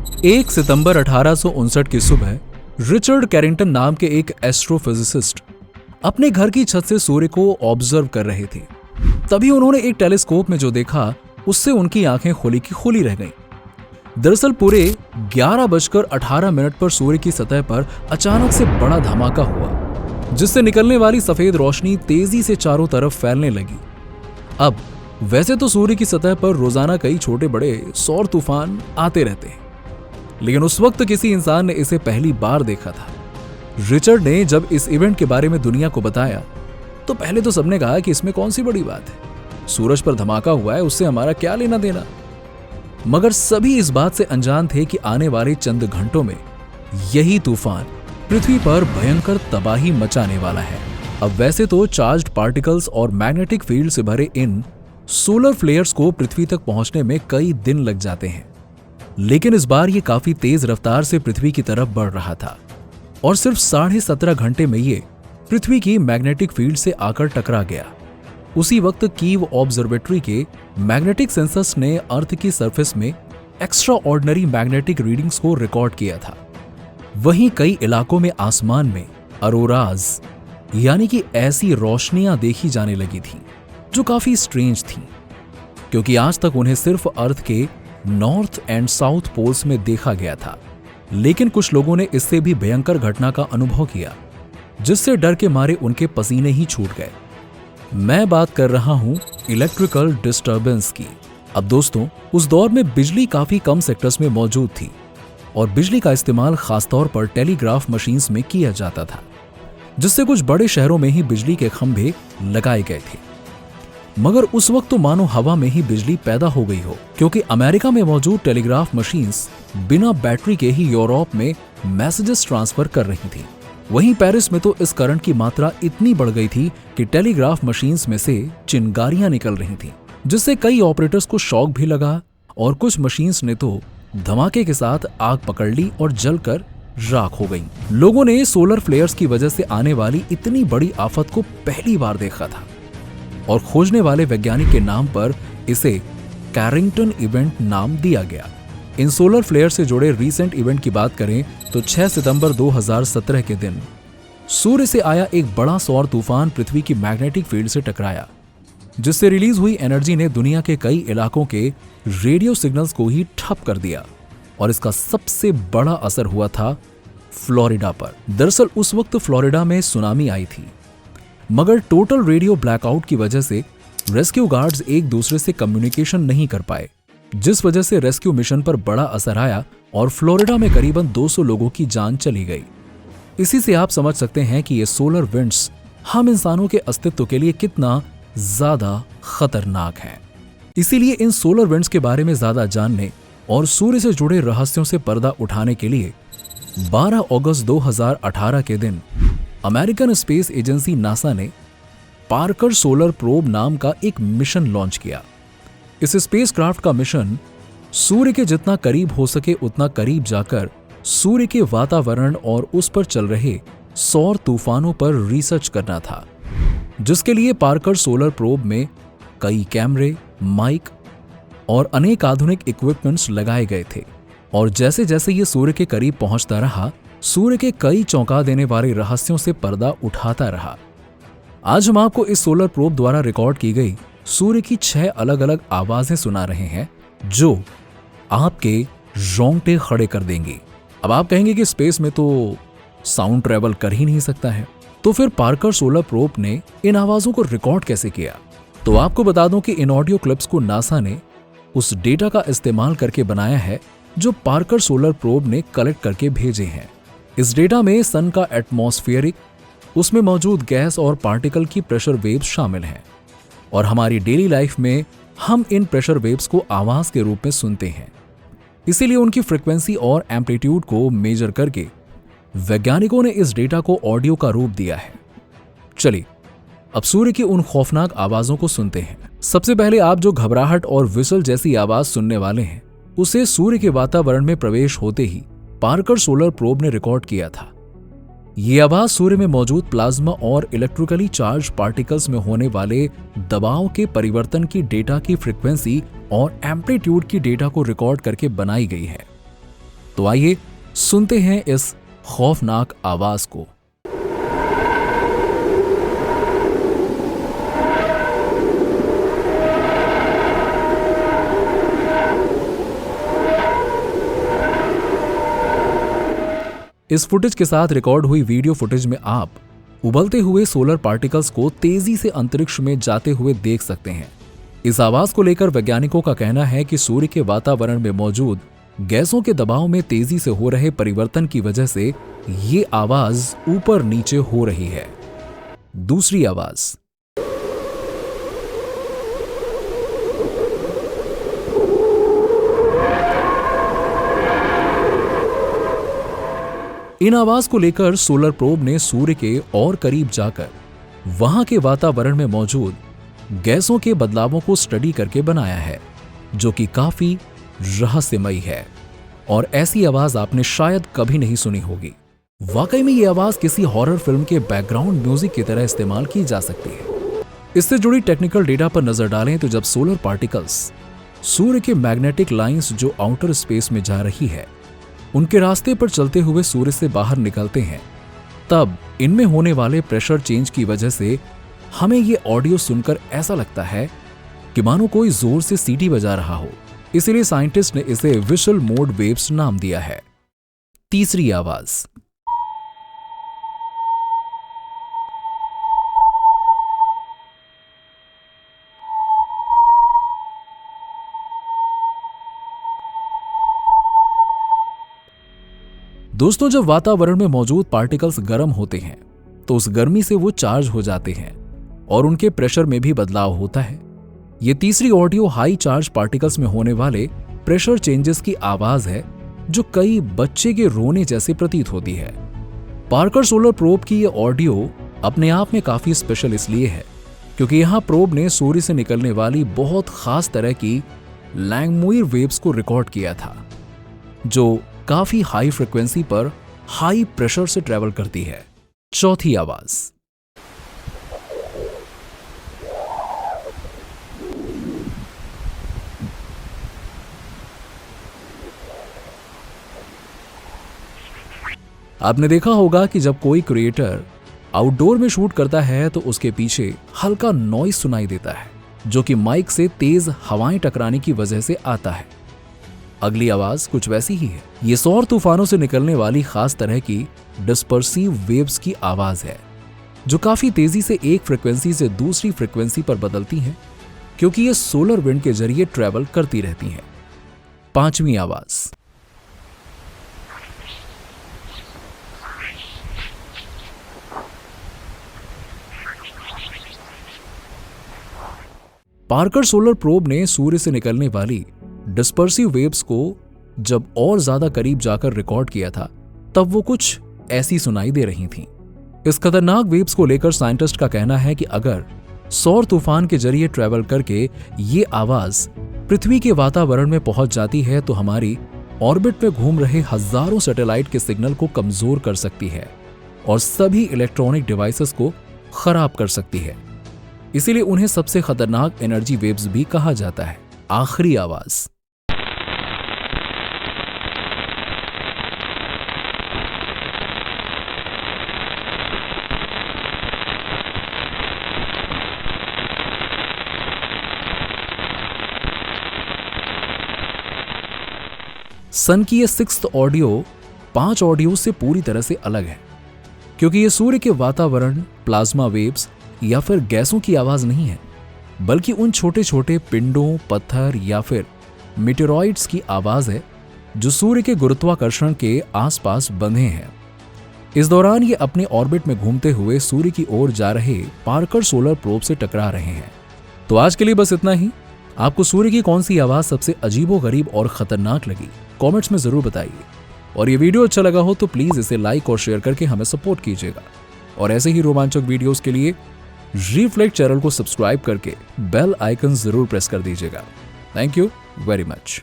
1 सितंबर 1859 की सुबह Richard Carrington नाम के एक एस्ट्रोफिजिसिस्ट अपने घर की छत से सूर्य को ऑब्जर्व कर रहे थे। तभी उन्होंने एक टेलीस्कोप में जो देखा उससे उनकी आंखें खुली की खुली रह गईं। दरअसल पूरे 11:18 पर सूर्य की सतह पर अचानक से बड़ा धमाका हुआ, जिससे निकलने वाली सफेद रोशनी तेजी से चारों तरफ फैलने लगी। अब वैसे तो सूर्य की सतह पर रोजाना कई छोटे बड़े सौर तूफान आते रहते हैं, लेकिन उस वक्त किसी इंसान ने इसे पहली बार देखा था। रिचर्ड ने जब इस इवेंट के बारे में दुनिया को बताया तो पहले तो सबने कहा कि इसमें कौन सी बड़ी बात है, सूरज पर धमाका हुआ है, उससे हमारा क्या लेना देना। मगर सभी इस बात से अनजान थे कि आने वाले चंद घंटों में यही तूफान पृथ्वी पर भयंकर तबाही मचाने वाला है। अब वैसे तो चार्ज्ड पार्टिकल्स और मैग्नेटिक फील्ड से भरे इन सोलर फ्लेयर्स को पृथ्वी तक पहुंचने में कई दिन लग जाते हैं, लेकिन इस बार ये काफी तेज रफ्तार से पृथ्वी की तरफ बढ़ रहा था और सिर्फ 17.5 घंटे में ये पृथ्वी की मैग्नेटिक फील्ड से आकर टकरा गया। उसी वक्त कीव ऑब्जर्वेटरी के मैग्नेटिक सेंसर्स ने अर्थ की सरफेस में एक्स्ट्रा ऑर्डिनरी मैग्नेटिक रीडिंग्स को रिकॉर्ड किया था। वहीं कई इलाकों में आसमान में अरोराज यानी कि ऐसी रोशनियां देखी जाने लगी थीं जो काफी स्ट्रेंज थीं, क्योंकि आज तक उन्हें सिर्फ अर्थ के नॉर्थ एंड साउथ पोल्स में देखा गया था। लेकिन कुछ लोगों ने इससे भी भयंकर घटना का अनुभव किया, जिससे डर के मारे उनके पसीने ही छूट गए। मैं बात कर रहा हूं इलेक्ट्रिकल डिस्टर्बेंस की। अब दोस्तों, उस दौर में बिजली काफी कम सेक्टर्स में मौजूद थी और बिजली का इस्तेमाल खासतौर पर टेलीग्राफ मशीन्स में किया जाता था, जिससे कुछ बड़े शहरों में ही बिजली के खंभे लगाए गए थे। मगर उस वक्त तो मानो हवा में ही बिजली पैदा हो गई हो, क्योंकि अमेरिका में मौजूद टेलीग्राफ मशीन्स बिना बैटरी के ही यूरोप में मैसेजेस ट्रांसफर कर रही थी। वहीं पेरिस में तो इस करंट की मात्रा इतनी बढ़ गई थी कि टेलीग्राफ मशीन्स में से चिंगारियां निकल रही थीं, जिससे कई ऑपरेटर्स को शॉक भी लगा और कुछ मशीन्स ने तो धमाके के साथ आग पकड़ ली और जलकर राख हो गईं। लोगों ने सोलर फ्लेयर्स की वजह से आने वाली इतनी बड़ी आफत को पहली बार देखा था और खोजने वाले वैज्ञानिक के नाम पर इसे कैरिंगटन इवेंट नाम दिया गया। इन सोलर फ्लेयर से जुड़े रीसेंट इवेंट की बात करें तो 6 सितंबर 2017 के दिन सूर्य से आया एक बड़ा सौर तूफान पृथ्वी की मैग्नेटिक फील्ड से टकराया, जिससे रिलीज हुई एनर्जी ने दुनिया के कई इलाकों के रेडियो सिग्नल्स को ही ठप कर दिया और इसका सबसे बड़ा असर हुआ था फ्लोरिडा पर। दरअसल उस वक्त फ्लोरिडा में सुनामी आई थी, मगर टोटल रेडियो ब्लैकआउट की वजह से रेस्क्यू गार्ड्स एक दूसरे से कम्युनिकेशन नहीं कर पाए, जिस वजह से रेस्क्यू मिशन पर बड़ा असर आया और फ्लोरिडा में करीबन 200 लोगों की जान चली गई। इसी से आप समझ सकते हैं कि ये सोलर विंड्स हम इंसानों के अस्तित्व के लिए कितना ज्यादा खतरनाक है। इसीलिए इन सोलर विंड्स के बारे में ज्यादा जानने और सूर्य से जुड़े रहस्यों से पर्दा उठाने के लिए 12 अगस्त 2018 के दिन अमेरिकन स्पेस एजेंसी नासा ने पार्कर सोलर प्रोब नाम का एक मिशन लॉन्च किया। इस स्पेसक्राफ्ट का मिशन सूर्य के जितना करीब हो सके उतना करीब जाकर सूर्य के वातावरण और उस पर चल रहे सौर तूफानों पर रिसर्च करना था, जिसके लिए पार्कर सोलर प्रोब में कई कैमरे, माइक और अनेक आधुनिक इक्विपमेंट्स लगाए गए थे। और जैसे जैसे ये सूर्य के करीब पहुंचता रहा, सूर्य के कई चौंका देने वाले रहस्यों से पर्दा उठाता रहा। आज हम आपको इस सोलर प्रोब द्वारा रिकॉर्ड की गई सूर्य की 6 अलग अलग आवाजें सुना रहे हैं, जो आपके रोंगटे खड़े कर देंगी। अब आप कहेंगे कि स्पेस में तो साउंड ट्रेवल कर ही नहीं सकता है, तो फिर पार्कर सोलर प्रोब ने इन आवाजों को रिकॉर्ड कैसे किया? तो आपको बता दूं कि इन ऑडियो क्लिप्स को नासा ने उस डेटा का इस्तेमाल करके बनाया है जो पार्कर सोलर प्रोब ने कलेक्ट करके भेजे हैं। इस डेटा में सन का एटमॉस्फेरिक, उसमें मौजूद गैस और पार्टिकल की प्रेशर वेव्स शामिल हैं और हमारी डेली लाइफ में हम इन प्रेशर वेव्स को आवाज के रूप में सुनते हैं। इसीलिए उनकी फ्रीक्वेंसी और एम्पलीट्यूड को मेजर करके वैज्ञानिकों ने इस डेटा को ऑडियो का रूप दिया है। चलिए अब सूर्य की उन खौफनाक आवाजों को सुनते हैं। सबसे पहले आप जो घबराहट और विसल जैसी आवाज सुनने वाले हैं, उसे सूर्य के वातावरण में प्रवेश होते ही पार्कर सोलर प्रोब ने रिकॉर्ड किया था। ये आवाज सूर्य में मौजूद प्लाज्मा और इलेक्ट्रिकली चार्ज पार्टिकल्स में होने वाले दबाव के परिवर्तन की डेटा की फ्रीक्वेंसी और एम्पलीट्यूड की डेटा को रिकॉर्ड करके बनाई गई है। तो आइए सुनते हैं इस खौफनाक आवाज को। इस फुटेज के साथ रिकॉर्ड हुई वीडियो फुटेज में आप उबलते हुए सोलर पार्टिकल्स को तेजी से अंतरिक्ष में जाते हुए देख सकते हैं। इस आवाज को लेकर वैज्ञानिकों का कहना है कि सूर्य के वातावरण में मौजूद गैसों के दबाव में तेजी से हो रहे परिवर्तन की वजह से ये आवाज ऊपर नीचे हो रही है। दूसरी आवाज। इन आवाज को लेकर सोलर प्रोब ने सूर्य के और करीब जाकर वहां के वातावरण में मौजूद गैसों के बदलावों को स्टडी करके बनाया है, जो कि काफी रहस्यमयी है और ऐसी आवाज आपने शायद कभी नहीं सुनी होगी। वाकई में ये आवाज किसी हॉरर फिल्म के बैकग्राउंड म्यूजिक की तरह इस्तेमाल की जा सकती है। इससे जुड़ी टेक्निकल डेटा पर नजर डालें तो जब सोलर पार्टिकल्स सूर्य के मैग्नेटिक लाइंस जो आउटर स्पेस में जा रही है उनके रास्ते पर चलते हुए सूर्य से बाहर निकलते हैं, तब इनमें होने वाले प्रेशर चेंज की वजह से हमें ये ऑडियो सुनकर ऐसा लगता है कि मानो कोई जोर से सीटी बजा रहा हो। इसलिए साइंटिस्ट ने इसे विशुअल मोड वेव्स नाम दिया है। तीसरी आवाज। दोस्तों, जब वातावरण में मौजूद पार्टिकल्स गर्म होते हैं तो उस गर्मी से वो चार्ज हो जाते हैं और उनके प्रेशर में भी बदलाव होता है। ये तीसरी ऑडियो हाई चार्ज पार्टिकल्स में होने वाले प्रेशर चेंजेस की आवाज है, जो कई बच्चे के रोने जैसे प्रतीत होती है। पार्कर सोलर प्रोब की ये ऑडियो अपने आप में काफी स्पेशल इसलिए है क्योंकि यहां प्रोब ने सूर्य से निकलने वाली बहुत खास तरह की लैंगमुइर वेव्स को रिकॉर्ड किया था, जो काफी हाई फ्रिक्वेंसी पर हाई प्रेशर से ट्रेवल करती है। चौथी आवाज। आपने देखा होगा कि जब कोई क्रिएटर आउटडोर में शूट करता है तो उसके पीछे हल्का नॉइज सुनाई देता है, जो कि माइक से तेज हवाएं टकराने की वजह से आता है। अगली आवाज कुछ वैसी ही है। ये सौर तूफानों से निकलने वाली खास तरह की डिस्पर्सिव वेव्स की आवाज है, जो काफी तेजी से एक फ्रिक्वेंसी से दूसरी फ्रिक्वेंसी पर बदलती हैं, क्योंकि ये सोलर विंड के जरिए ट्रेवल करती रहती हैं। पांचवी आवाज। पार्कर सोलर प्रोब ने सूर्य से निकलने वाली डिस्पर्सिव वेव्स को जब और ज्यादा करीब जाकर रिकॉर्ड किया था, तब वो कुछ ऐसी सुनाई दे रही थीं। इस खतरनाक वेव्स को लेकर साइंटिस्ट का कहना है कि अगर सौर तूफान के जरिए ट्रेवल करके ये आवाज पृथ्वी के वातावरण में पहुंच जाती है तो हमारी ऑर्बिट में घूम रहे हजारों सैटेलाइट के सिग्नल को कमजोर कर सकती है और सभी इलेक्ट्रॉनिक डिवाइसेस को खराब कर सकती है। इसीलिए उन्हें सबसे खतरनाक एनर्जी वेव्स भी कहा जाता है। आखिरी आवाज। सन की ये सिक्स्थ ऑडियो 5 ऑडियो से पूरी तरह से अलग है, क्योंकि ये सूर्य के वातावरण, प्लाज्मा वेव्स या फिर गैसों की आवाज नहीं है, बल्कि उन छोटे छोटे पिंडों, पत्थर या फिर मीटेरॉइड्स की आवाज है जो सूर्य के गुरुत्वाकर्षण के आसपास बंधे हैं। इस दौरान ये अपने ऑर्बिट में घूमते हुए सूर्य की ओर जा रहे पार्कर सोलर प्रोब से टकरा रहे हैं। तो आज के लिए बस इतना ही। आपको सूर्य की कौन सी आवाज सबसे अजीबोगरीब और खतरनाक लगी, कमेंट्स में जरूर बताइए। और ये वीडियो अच्छा लगा हो तो प्लीज इसे लाइक और शेयर करके हमें सपोर्ट कीजिएगा। और ऐसे ही रोमांचक वीडियोस के लिए रिफ्लेक्ट चैनल को सब्सक्राइब करके बेल आइकन जरूर प्रेस कर दीजिएगा। Thank you very much.